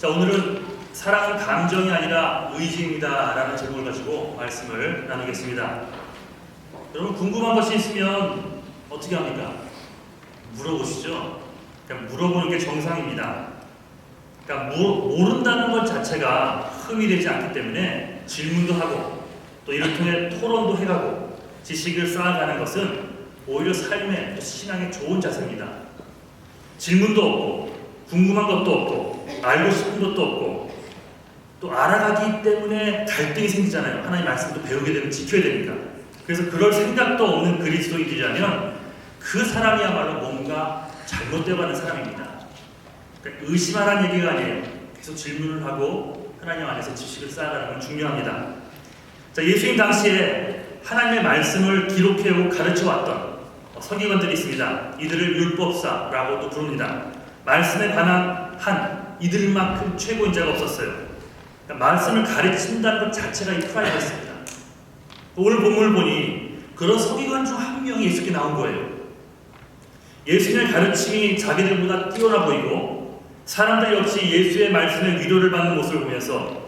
자, 오늘은 사랑은 감정이 아니라 의지입니다 라는 제목을 가지고 말씀을 나누겠습니다. 여러분, 궁금한 것이 있으면 어떻게 합니까? 물어보시죠. 그냥 물어보는 게 정상입니다. 그러니까 모른다는 것 자체가 흠이 되지 않기 때문에 질문도 하고 또 이를 통해 토론도 해가고 지식을 쌓아가는 것은 오히려 삶의 또 신앙에 좋은 자세입니다. 질문도 없고 궁금한 것도 없고 알고 싶은 것도 없고 또 알아가기 때문에 갈등이 생기잖아요. 하나님 말씀도 배우게 되면 지켜야 되니까. 그래서 그럴 생각도 없는 그리스도인이라면 그 사람이야말로 뭔가 잘못되어 가는 사람입니다. 그러니까 의심하라는 얘기가 아니에요. 계속 질문을 하고 하나님 안에서 지식을 쌓아가는 건 중요합니다. 자, 예수님 당시에 하나님의 말씀을 기록해오고 가르쳐왔던 서기관들이 있습니다. 이들을 율법사라고도 부릅니다. 말씀에 관한 한 이들만큼 최고인 자가 없었어요. 그러니까 말씀을 가르친다는 것 자체가 이 프라이드였습니다. 오늘 본문을 보니 그런 서기관 중 한 명이 예수께 나온 거예요. 예수님의 가르침이 자기들보다 뛰어나 보이고 사람들 역시 예수의 말씀에 위로를 받는 모습을 보면서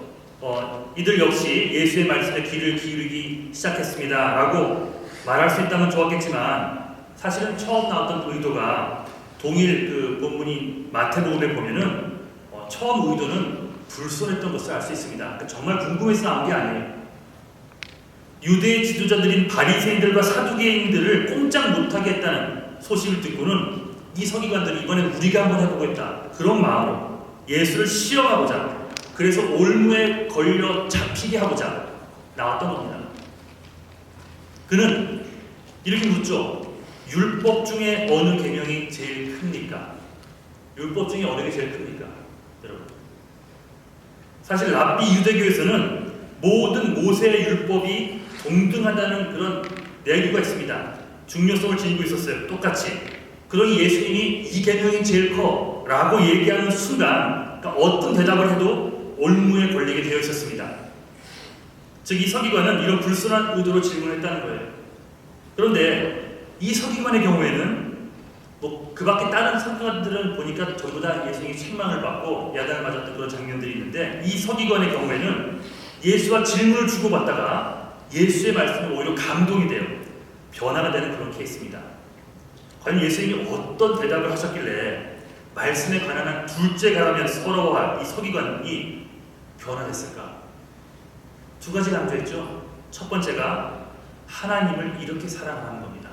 이들 역시 예수의 말씀에 귀를 기울이기 시작했습니다 라고 말할 수 있다면 좋았겠지만 사실은 처음 나왔던 의도가 동일 그 본문인 마태복음에 보면은 처음 의도는 불손했던 것을 알 수 있습니다. 그러니까 정말 궁금해서 나온 게 아니에요. 유대의 지도자들인 바리새인들과 사두개인들을 꼼짝 못하게 했다는 소식을 듣고는 이 서기관들이 이번엔 우리가 한번 해보겠다 그런 마음으로 예수를 시험하고자, 그래서 올무에 걸려 잡히게 하고자 나왔던 겁니다. 그는 이렇게 묻죠. 율법 중에 어느 계명이 제일 큽니까? 율법 중에 어느 게 제일 큽니까? 여러분, 사실 랍비 유대교에서는 모든 모세의 율법이 동등하다는 그런 내규가 있습니다. 중요성을 지니고 있었어요. 똑같이. 그러니 예수님이 이 계명이 제일 커 라고 얘기하는 순간 그러니까 어떤 대답을 해도 올무에 걸리게 되어 있었습니다. 즉 이 서기관은 이런 불순한 의도로 질문했다는 거예요. 그런데 이 서기관의 경우에는 그 밖에 다른 서기관들은 보니까 전부 다 예수님이 책망을 받고 야단을 맞았던 그런 장면들이 있는데 이 서기관의 경우에는 예수와 질문을 주고받다가 예수의 말씀에 오히려 감동이 돼요. 변화가 되는 그런 케이스입니다. 과연 예수님이 어떤 대답을 하셨길래 말씀에 관한 한 둘째 가라면 서러워할 이 서기관이 변화됐을까? 두 가지 강조했죠. 첫 번째가 하나님을 이렇게 사랑하는 겁니다.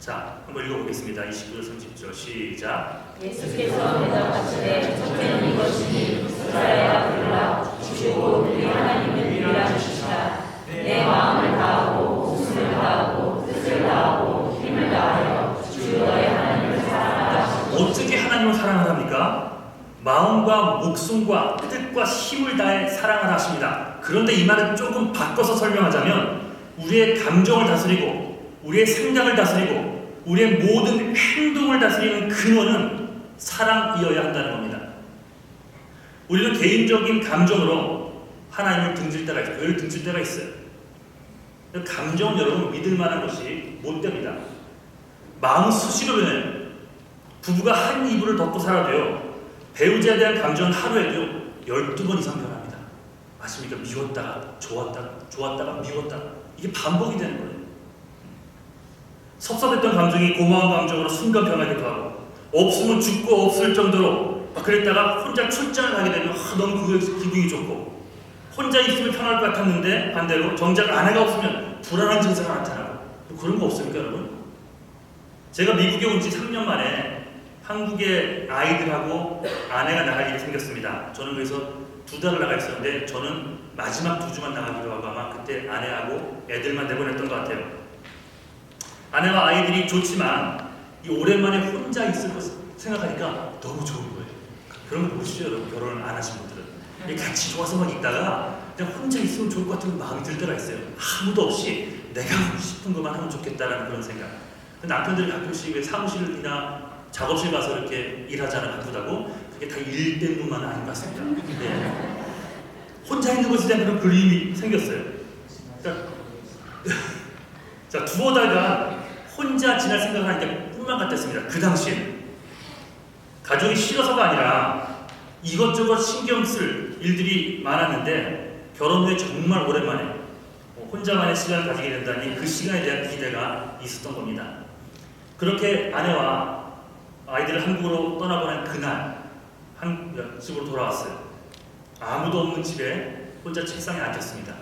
자, 한번 읽어보겠습니다. 29절 30절 시작. 예수께서 대답하시되 첫째는 이것이니 스스라야 불라 주시고 우리 하나님을 위하여 주시라. 내 마음을 다하고 목숨을 다하고 뜻을 다하고 힘을 다하여 주 너의 하나님을 사랑하라. 어떻게 하나님을 사랑하랍니까? 마음과 목숨과 뜻과 힘을 다해 사랑하라 하십니다. 그런데 이 말을 조금 바꿔서 설명하자면 우리의 감정을 다스리고 우리의 생각을 다스리고 우리의 모든 행동을 다스리는 근원은 사랑이어야 한다는 겁니다. 우리는 개인적인 감정으로 하나님을 등질 때가 있어요. 늘 등질 때가 있어요. 감정은 여러분 믿을 만한 것이 못 됩니다. 마음은 수시로 변해요. 부부가 한 이불을 덮고 살아도요, 배우자에 대한 감정은 하루에도 12번 이상 변합니다. 아십니까? 미웠다가 좋았다가 좋았다가 미웠다가 이게 반복이 되는 거예요. 섭섭했던 감정이 고마운 감정으로 순간 변하기도 하고 없으면 죽고 없을 정도로 그랬다가 혼자 출장을 가게 되면 너무 그 기분이 좋고 혼자 있으면 편할 것 같았는데 반대로 정작 아내가 없으면 불안한 증세가 나타나고 그런 거 없습니까 여러분? 제가 미국에 온 지 3년 만에 한국에 아이들하고 아내가 나갈 일이 생겼습니다. 저는 그래서 2달을 나가 있었는데 저는 마지막 2주만 나가기로 하고 아마 그때 아내하고 애들만 내보냈던 것 같아요. 아내와 아이들이 좋지만 이 오랜만에 혼자 있을 것 생각하니까 너무 좋은 거예요. 그런 거 보시죠 여러분, 결혼을 안 하신 분들은. 같이 좋아서 막 있다가 그냥 혼자 있으면 좋을 것 같은 마음이 들 때가 있어요. 아무도 없이 내가 하고 싶은 것만 하면 좋겠다라는 그런 생각. 남편들이 가끔씩 왜 사무실이나 작업실 가서 이렇게 일하자는 바쁘다고 그게 다 일 때문만은 아닌 것 같습니다. 네. 혼자 있는 것에 대한 그런 그림이 생겼어요. 그러니까 자, 두어 달간 혼자 지낼 생각을 하니까 꿈만 같았습니다. 그 당시에는 가족이 싫어서가 아니라 이것저것 신경 쓸 일들이 많았는데 결혼 후에 정말 오랜만에 혼자만의 시간을 가지게 된다니 그 시간에 대한 기대가 있었던 겁니다. 그렇게 아내와 아이들을 한국으로 떠나보낸 그날 집으로 돌아왔어요. 아무도 없는 집에 혼자 책상에 앉았습니다.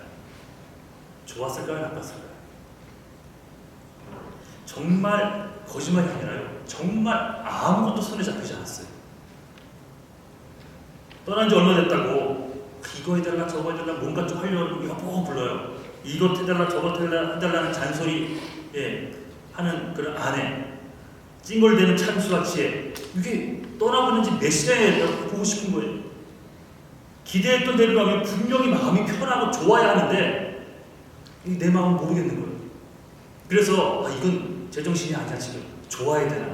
좋았을까요? 나빴을까요? 정말 거짓말이 아니라요. 정말 아무것도 손에 잡히지 않았어요. 떠난 지 얼마 됐다고 이거 해달라 저거 해달라 뭔가 좀 하려고 이거 꼭 불러요. 이것 해달라 저것 해달라는 잔소리 하는 그런 아내, 찡얼대는 찬수같이 이게 떠나보는 지 몇 시간에 보고 싶은 거예요. 기대했던 대로 가면 분명히 마음이 편하고 좋아야 하는데 내 마음은 모르겠는 거예요. 그래서 이건 제정신이 아니야. 지금 좋아야 되나,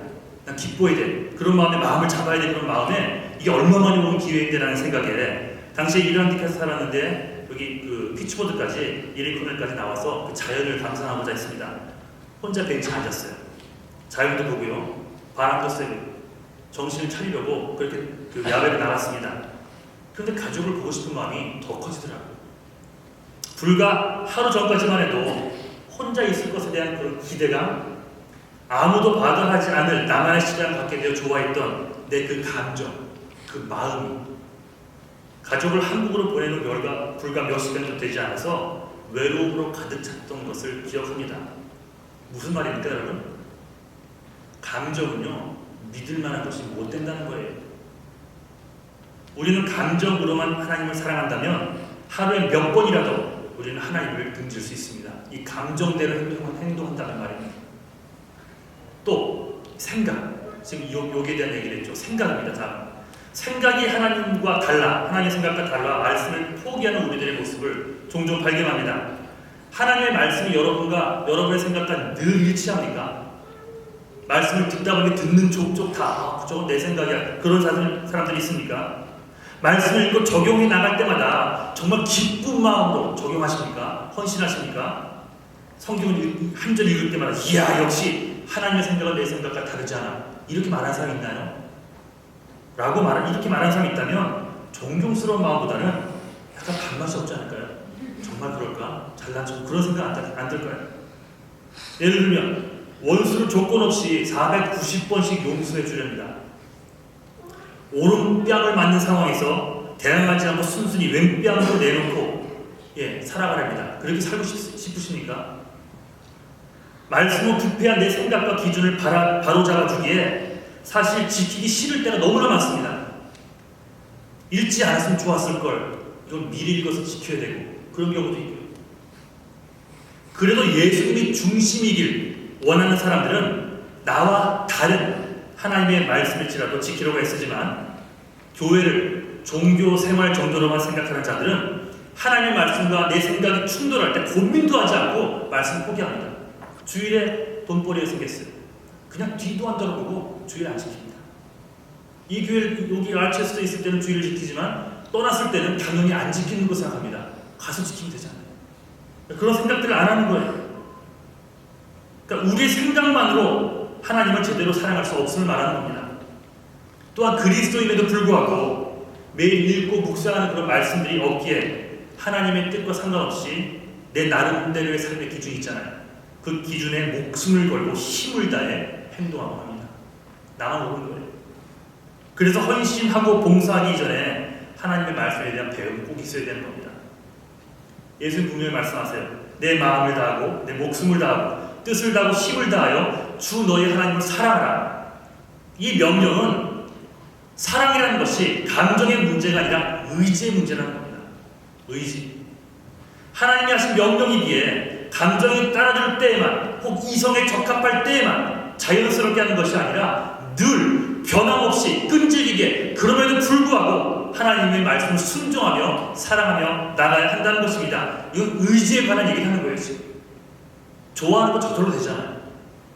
난 기뻐야 돼, 그런 마음에 마음을 잡아야 돼. 그런 마음에 이게 얼마만에 온 기회인데 라는 생각에 당시에 이란디카에서 살았는데 여기 그 피츠버드까지 이리코넬까지 나와서 그 자연을 감상하고자 했습니다. 혼자 벤치에 앉았어요. 자연도 보고요, 바람도 쐬고 정신을 차리려고 그렇게 그 야외로 나갔습니다. 그런데 가족을 보고 싶은 마음이 더 커지더라고요. 불과 하루 전까지만 해도 혼자 있을 것에 대한 그런 기대감, 아무도 받아하지 않을 나만의 시간을 갖게 되어 좋아했던 내 그 감정, 그 마음이 가족을 한국으로 보내는 불과 몇 시간도 되지 않아서 외로움으로 가득 찼던 것을 기억합니다. 무슨 말입니까, 여러분? 감정은요, 믿을 만한 것이 못 된다는 거예요. 우리는 감정으로만 하나님을 사랑한다면 하루에 몇 번이라도 우리는 하나님을 등질 수 있습니다. 이 감정대로 행동한다는 말입니다. 또 생각, 지금 여기에 대한 얘기를 했죠. 생각입니다. 자, 생각이 하나님과 달라, 하나님의 생각과 달라 말씀을 포기하는 우리들의 모습을 종종 발견합니다. 하나님의 말씀이 여러분의 생각과 늘 일치합니까? 말씀을 듣다 보니 듣는 족족 다 저건 내 생각이야, 그런 사람들이 있습니까? 말씀을 읽고 적용해 나갈 때마다 정말 기쁜 마음으로 적용하십니까? 헌신하십니까? 성경을 한 절 읽을 때마다 이야, 역시 하나님의 생각은 내 생각과 다르지 않아, 이렇게 말하는 사람이 있나요? 이렇게 말하는 사람이 있다면 존경스러운 마음보다는 약간 밥맛이 없지 않을까요? 정말 그럴까? 잘난 척, 그런 생각 안 들까요? 예를 들면 원수를 조건 없이 490번씩 용서해 주렵니다. 오른뺨을 맞는 상황에서 대항하지 않고 순순히 왼뺨으로 내놓고 살아가랍니다. 그렇게 살고 싶으십니까? 말씀으로 부패한 내 생각과 기준을 바로잡아주기에 사실 지키기 싫을 때가 너무나 많습니다. 읽지 않았으면 좋았을걸, 이걸 미리 읽어서 지켜야 되고, 그런 경우도 있고요. 그래도 예수님이 중심이길 원하는 사람들은 나와 다른 하나님의 말씀일지라도 지키려고 애쓰지만, 교회를 종교 생활 정도로만 생각하는 자들은 하나님의 말씀과 내 생각이 충돌할 때 고민도 하지 않고 말씀 포기합니다. 주일에 돈벌이가 생겼어요. 그냥 뒤도 안 돌아보고 주일 안 지킵니다. 이 교회 여기 알체스터에 있을 때는 주일을 지키지만 떠났을 때는 당연히 안 지키는 거 생각합니다. 가서 지키면 되잖아요. 그런 생각들을 안 하는 거예요. 그러니까 우리의 생각만으로 하나님을 제대로 사랑할 수 없음을 말하는 겁니다. 또한 그리스도임에도 불구하고 매일 읽고 묵상하는 그런 말씀들이 없기에 하나님의 뜻과 상관없이 내 나름대로의 삶의 기준이 있잖아요. 그 기준에 목숨을 걸고 힘을 다해 행동하고 합니다. 나만 모르는 거예요. 그래서 헌신하고 봉사하기 이전에 하나님의 말씀에 대한 배움이 꼭 있어야 되는 겁니다. 예수님 분명히 말씀하세요. 내 마음을 다하고 내 목숨을 다하고 뜻을 다하고 힘을 다하여 주 너희 하나님을 사랑하라. 이 명령은 사랑이라는 것이 감정의 문제가 아니라 의지의 문제라는 겁니다. 의지. 하나님이 하신 명령이기에 감정이 따라줄 때에만, 혹 이성에 적합할 때에만 자연스럽게 하는 것이 아니라 늘 변함없이 끈질기게, 그럼에도 불구하고 하나님의 말씀을 순종하며 사랑하며 나가야 한다는 것입니다. 이건 의지에 관한 얘기를 하는 거예요. 지금 좋아하는 거 저절로 되잖아요.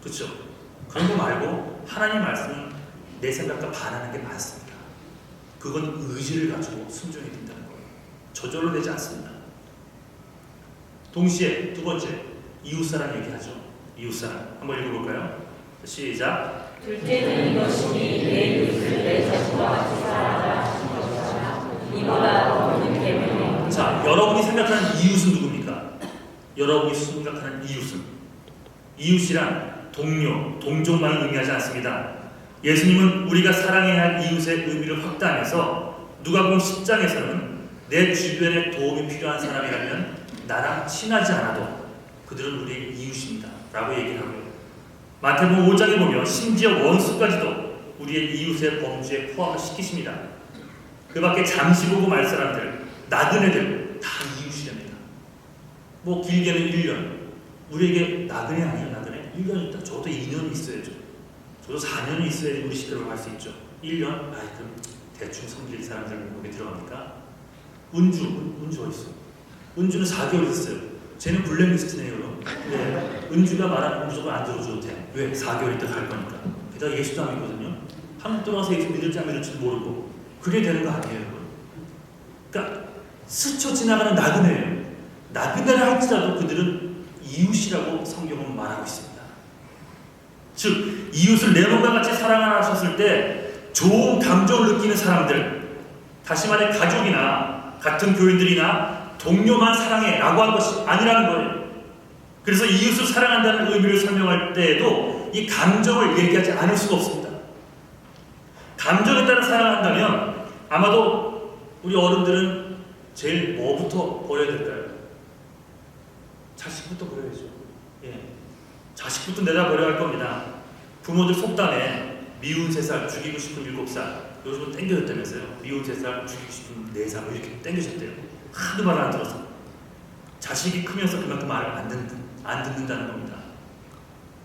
그렇죠? 그런 거 말고 하나님의 말씀은 내 생각과 반하는 게 많습니다. 그건 의지를 가지고 순종해야 된다는 거예요. 저절로 되지 않습니다. 동시에 두 번째, 이웃사랑 얘기하죠. 이웃사랑 한번 읽어볼까요? 시작. 둘째는 이것이니 내 이웃을 내 자신과 같이 사랑하라 하신 것이다. 여러분이 생각하는 이웃은 누굽니까? 여러분이 생각하는 이웃은? 이웃이란 동료, 동족만을 의미하지 않습니다. 예수님은 우리가 사랑해야 할 이웃의 의미를 확대하면서 누가복음 10장에서는 내 주변에 도움이 필요한 사람이라면 나랑 친하지 않아도 그들은 우리의 이웃입니다 라고 얘기를 하고요. 마태복음 5장에 보면 심지어 원수까지도 우리의 이웃의 범주에 포함을 시키십니다. 그 밖에 잠시 보고 말 사람들, 나그네들 다 이웃이랍니다. 뭐 길게는 1년, 우리에게 나그네 아니에요. 나그네 1년 있다. 저도 2년 있어야죠. 저도 4년은 있어야지 우리 시대로 갈 수 있죠. 1년? 아이 그럼 대충 섬길 사람들 목에 들어갑니까? 은주 어디 있어? 은주는 4개월 있었어요. 쟤는 블랙리스트네요. 네. 은주가 말하는 무조건 안 들어줘도 돼. 왜? 4개월 있다 갈 거니까. 게다가 예수도 안 믿거든요. 한국 들어가서 예수 믿을지 안 믿을지 모르고 그래야 되는 거 아니에요. 그러니까 스쳐 지나가는 나그네예요. 나그네를 할지라도 그들은 이웃이라고 성경은 말하고 있습니다. 즉 이웃을 내 몸과 같이 사랑하셨을 때 좋은 감정을 느끼는 사람들, 다시 말해 가족이나 같은 교인들이나 동료만 사랑해 라고 한 것이 아니라는 거예요. 그래서 이웃을 사랑한다는 의미를 설명할 때에도 이 감정을 얘기하지 않을 수가 없습니다. 감정에 따라 사랑한다면 아마도 우리 어른들은 제일 뭐부터 버려야 될까요? 자식부터 버려야죠. 예. 자식부터 내다 버려야 할 겁니다. 부모들 속담에 미운 3살 죽이고 싶은 7살, 요즘은 땡겨졌다면서요. 미운 3살 죽이고 싶은 4살 이렇게 땡겨졌대요. 하도 말을 안 들어서. 자식이 크면서 그만큼 말을 안 듣는다는 겁니다.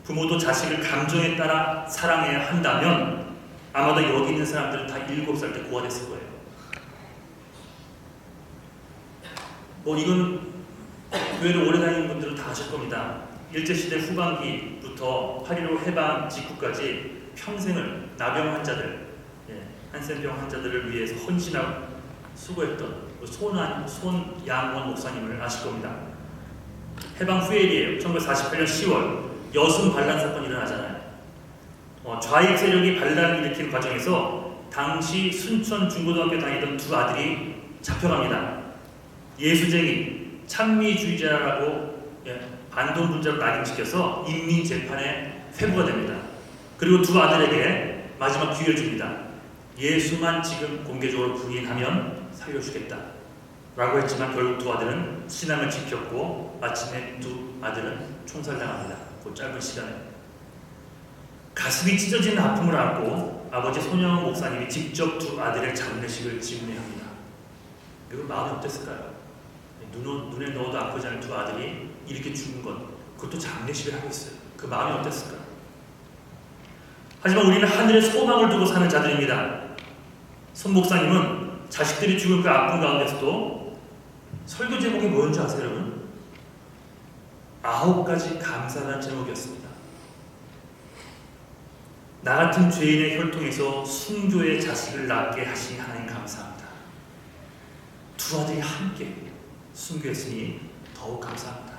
부모도 자식을 감정에 따라 사랑해야 한다면 아마도 여기 있는 사람들은 다 7살 때 고아 됐을 거예요. 뭐 이건 교회를 오래 다니는 분들은 다 아실 겁니다. 일제시대 후반기부터 8.15 해방 직후까지 평생을 나병 환자들, 한센병 환자들을 위해서 헌신하고 수고했던 손양원 목사님을 아실 겁니다. 해방 후의 일이에요. 1948년 10월 여순 반란 사건이 일어나잖아요. 좌익 세력이 반란을 일으키는 과정에서 당시 순천 중고등학교 다니던 2 아들이 잡혀갑니다. 예수쟁이, 찬미주의자라고 반동분자로 낙인시켜서 인민재판에 회부가 됩니다. 그리고 2 아들에게 마지막 기회를 줍니다. 예수만 지금 공개적으로 부인하면 살려주겠다 라고 했지만 결국 2 아들은 신앙을 지켰고 마침내 2 아들은 총살당합니다. 그 짧은 시간에. 가슴이 찢어지는 아픔을 안고 아버지 손영원 목사님이 직접 2 아들의 장례식을 집례합니다. 그리고 마음이 어땠을까요? 눈에 넣어도 아프지 않은 2 아들이 이렇게 죽은 것, 그것도 장례식을 하고 있어요. 그 마음이 어땠을까요? 하지만 우리는 하늘에 소망을 두고 사는 자들입니다. 손 목사님은 자식들이 죽은 그 아픔 가운데서도 설교 제목이 뭐였는지 아세요, 여러분? 9가지 감사라는 제목이었습니다. 나 같은 죄인의 혈통에서 순교의 자식을 낳게 하신 하나님 감사합니다. 2 아들이 함께 순교했으니 더욱 감사합니다.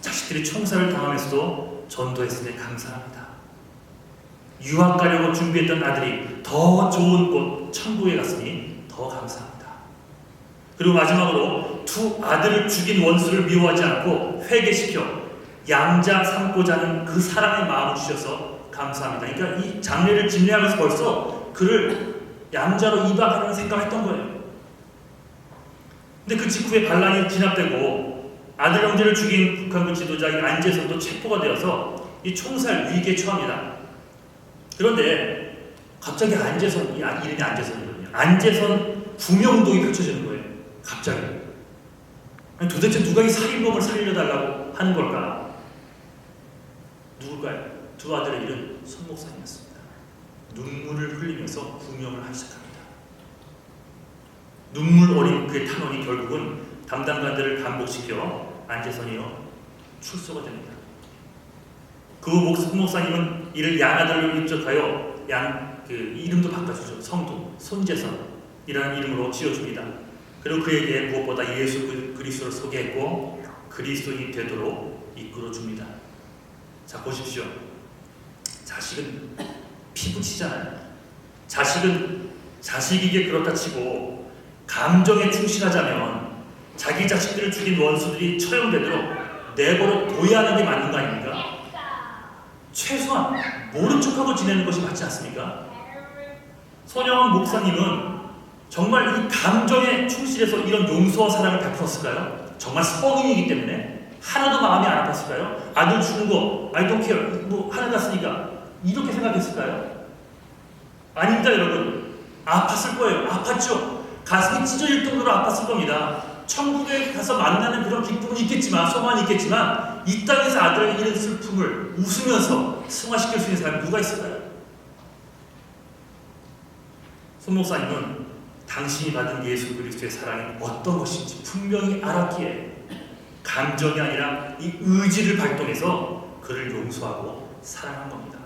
자식들이 총살을 당하면서도 전도했으니 감사합니다. 유학 가려고 준비했던 아들이 더 좋은 곳 천국에 갔으니 더 감사합니다. 그리고 마지막으로 2 아들을 죽인 원수를 미워하지 않고 회개시켜 양자 삼고자 하는 그 사랑의 마음을 주셔서 감사합니다. 그러니까 이 장례를 집례하면서 벌써 그를 양자로 이방하는 생각을 했던 거예요. 근데 그 직후에 반란이 진압되고 아들 형제를 죽인 북한군 지도자 안재선도 체포가 되어서 이 총살 위기에 처합니다. 그런데 갑자기 안재선, 이름이 안재선이거든요. 안재선 구명운동이 펼쳐지는 거예요. 갑자기. 아니, 도대체 누가 이 살인범을 살려달라고 하는 걸까? 누굴까요? 2 아들의 이름 손 목사님이었습니다. 눈물을 흘리면서 구명을 하기 시작합니다. 눈물 어린 그의 탄원이 결국은 담당관들을 감복시켜 안재선이요 출소가 됩니다. 그 목사님은 이를 양아들로 입적하여 이름도 바꿔주죠. 성도 손재선이라는 이름으로 지어줍니다. 그리고 그에게 무엇보다 예수 그리스도를 소개했고 그리스도인이 되도록 이끌어줍니다. 자, 보십시오. 자식은 피부치잖아요. 자식은 자식에게 그렇다 치고 감정에 충실하자면 자기 자식들을 죽인 원수들이 처형되도록 내버려 둬야 하는 게 맞는 거 아닙니까? 최소한 모른 척하고 지내는 것이 맞지 않습니까? 손영원 목사님은 정말 이 감정에 충실해서 이런 용서와 사랑을 베풀었을까요? 정말 성인이기 때문에 하나도 마음이 안 아팠을까요? 아들 죽은 거 I don't care 뭐 하늘 갔으니까 이렇게 생각했을까요? 아닙니다. 여러분, 아팠을 거예요. 아팠죠. 가슴이 찢어질 정도로 아팠을 겁니다. 천국에 가서 만나는 그런 기쁨은 있겠지만, 소망은 있겠지만, 이 땅에서 아들에게 이런 슬픔을 웃으면서 승화시킬 수 있는 사람이 누가 있을까요? 손 목사님은 당신이 받은 예수 그리스도의 사랑이 어떤 것인지 분명히 알았기에 감정이 아니라 이 의지를 발동해서 그를 용서하고 사랑한 겁니다.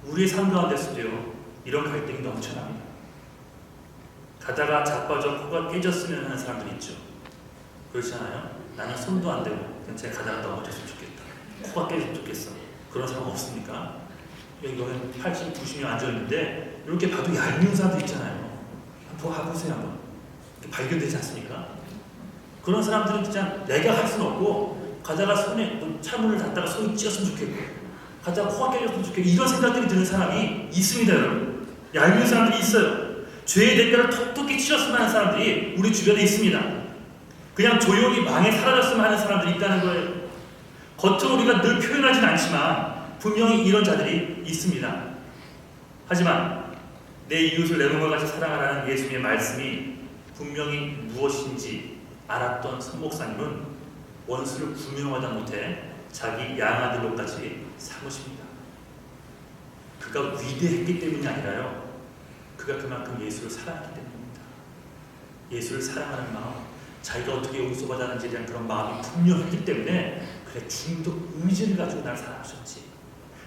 우리의 삶 가운데서도요, 이런 갈등이 넘쳐납니다. 가다가 자빠져 코가 깨졌으면 하는 사람들이 있죠. 그렇잖아요. 나는 손도 안 대고 그냥 제가 가다가 넘어졌으면 좋겠다. 코가 깨졌으면 좋겠어. 그런 사람 없습니까? 여기 80, 90명 앉아있는데 이렇게 봐도 얄미운 사람들 있잖아요. 한번 보세요. 한번. 발견되지 않습니까? 그런 사람들은 진짜 내가 할 수는 없고 가다가 손에 차문을 닫다가 손이 찢었으면 좋겠고 가다가 코가 깨졌으면 좋겠고 이런 생각들이 드는 사람이 있습니다. 여러분. 얄미운 사람들이 있어요. 죄의 대가를 톡톡히 치렀으면 하는 사람들이 우리 주변에 있습니다. 그냥 조용히 망해 사라졌으면 하는 사람들이 있다는 거예요. 겉으로 우리가 늘 표현하진 않지만 분명히 이런 자들이 있습니다. 하지만 내 이웃을 내 몸과 같이 사랑하라는 예수님의 말씀이 분명히 무엇인지 알았던 손 목사님은 원수를 구명하다 못해 자기 양아들로까지 삼으십니다. 그가 위대했기 때문이 아니라요, 그가 그만큼 예수를 사랑했기 때문입니다. 예수를 사랑하는 마음, 자기가 어떻게 용서받았는지에 대한 그런 마음이 분명했기 때문에 그래, 주님도 의지를 가지고 날 사랑하셨지.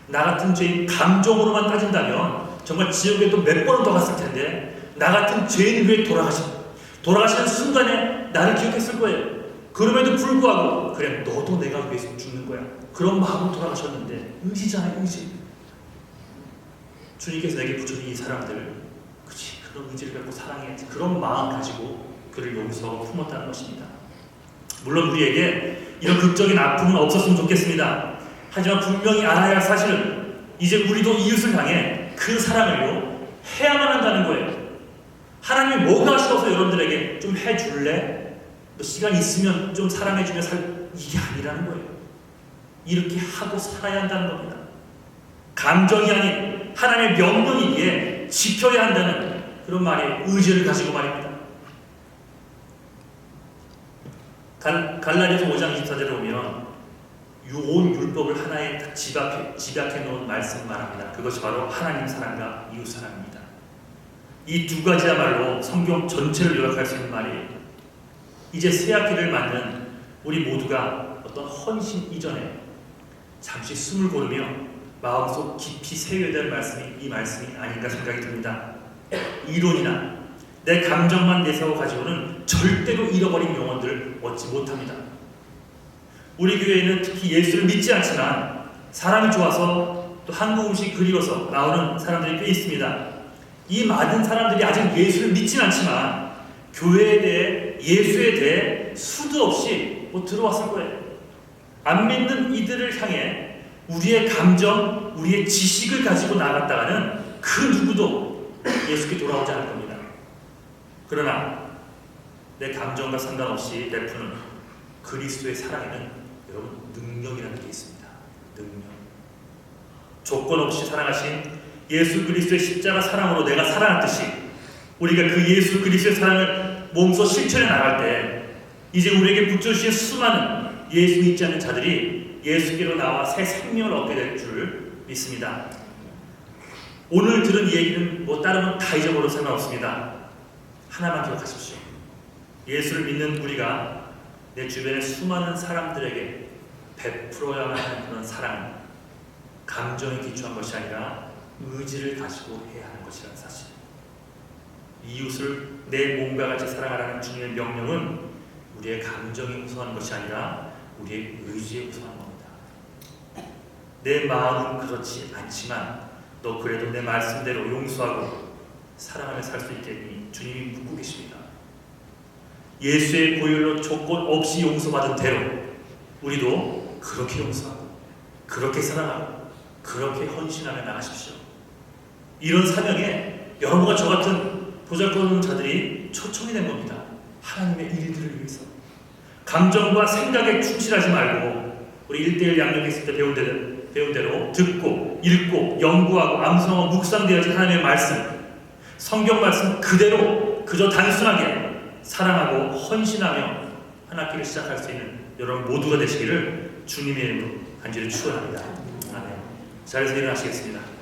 나 같은 죄인 감정으로만 따진다면 정말 지옥에도 몇 번은 더 갔을 텐데 나 같은 죄인 위에 돌아가시는 순간에 나를 기억했을 거예요. 그럼에도 불구하고 그래, 너도 내가 위해서 죽는 거야. 그런 마음으로 돌아가셨는데 의지잖아요. 의지. 주님께서 내게 붙여준 이 사람들, 그치, 그런 의지를 갖고 사랑해야지. 그런 마음 가지고 그를 용서하고 품었다는 것입니다. 물론 우리에게 이런 극적인 아픔은 없었으면 좋겠습니다. 하지만 분명히 알아야 할 사실은 이제 우리도 이웃을 향해 그 사랑을요, 해야만 한다는 거예요. 하나님이 뭐가 아쉬워서 여러분들에게 좀 해줄래? 너 시간 있으면 좀 사랑해주면 이게 아니라는 거예요. 이렇게 하고 살아야 한다는 겁니다. 감정이 아닌 하나님의 명령이기에 지켜야 한다는 그런 말의 의지를 가지고 말입니다. 갈라디아서 5장 24절에 보면 온 율법을 하나의 집약해 놓은 말씀 말합니다. 그것이 바로 하나님 사랑과 이웃 사랑입니다. 이 두 가지야말로 성경 전체를 요약할 수 있는 말이에요. 이제 새학기를 맞는 우리 모두가 어떤 헌신 이전에 잠시 숨을 고르며 마음속 깊이 새겨야 될 말씀이 이 말씀이 아닌가 생각이 듭니다. 이론이나 내 감정만 내세워 가지고는 절대로 잃어버린 영혼들을 얻지 못합니다. 우리 교회에는 특히 예수를 믿지 않지만 사람이 좋아서 또 한국 음식 그리워서 나오는 사람들이 꽤 있습니다. 이 많은 사람들이 아직 예수를 믿진 않지만 교회에 대해, 예수에 대해 수도 없이 들어왔을 거예요. 안 믿는 이들을 향해 우리의 감정, 우리의 지식을 가지고 나갔다가는 그 누구도 예수께 돌아오지 않을 겁니다. 그러나 내 감정과 상관없이 베푸는 그리스도의 사랑에는 여러분 능력이라는 게 있습니다. 능력. 조건 없이 사랑하신 예수 그리스도의 십자가 사랑으로 내가 사랑했듯이 우리가 그 예수 그리스도의 사랑을 몸소 실천해 나갈 때 이제 우리에게 붙여주신 수많은 예수 믿지 않는 자들이 예수께로 나와 새 생명을 얻게 될 줄 믿습니다. 오늘 들은 얘기는 다른 건 다 잊어버려도 상관없습니다. 하나만 기억하십시오. 예수를 믿는 우리가 내 주변의 수많은 사람들에게 베풀어야만 하는 그런 사랑은 감정에 기초한 것이 아니라 의지를 가지고 해야 하는 것이라는 사실. 이웃을 내 몸과 같이 사랑하라는 주님의 명령은 우리의 감정에 우선한 것이 아니라 우리의 의지에 우선한 겁니다. 내 마음은 그렇지 않지만 너 그래도 내 말씀대로 용서하고 사랑하며 살 수 있겠니? 주님이 묻고 계십니다. 예수의 보혈로 조건 없이 용서받은 대로 우리도 그렇게 용서하고 그렇게 사랑하고 그렇게 헌신하며 나가십시오. 이런 사명에 여러분과 저 같은 보잘것없는 자들이 초청이 된 겁니다. 하나님의 일들을 위해서. 감정과 생각에 충실하지 말고 우리 1:1 양육했을 때 배운 대로 듣고 읽고 연구하고 암송하고 묵상되어진 하나님의 말씀, 성경 말씀 그대로 그저 단순하게 사랑하고 헌신하며 한 학기를 시작할 수 있는 여러분 모두가 되시기를 주님의 이름으로 간절히 축원합니다. 아멘. 자리에서 일어나시겠습니다.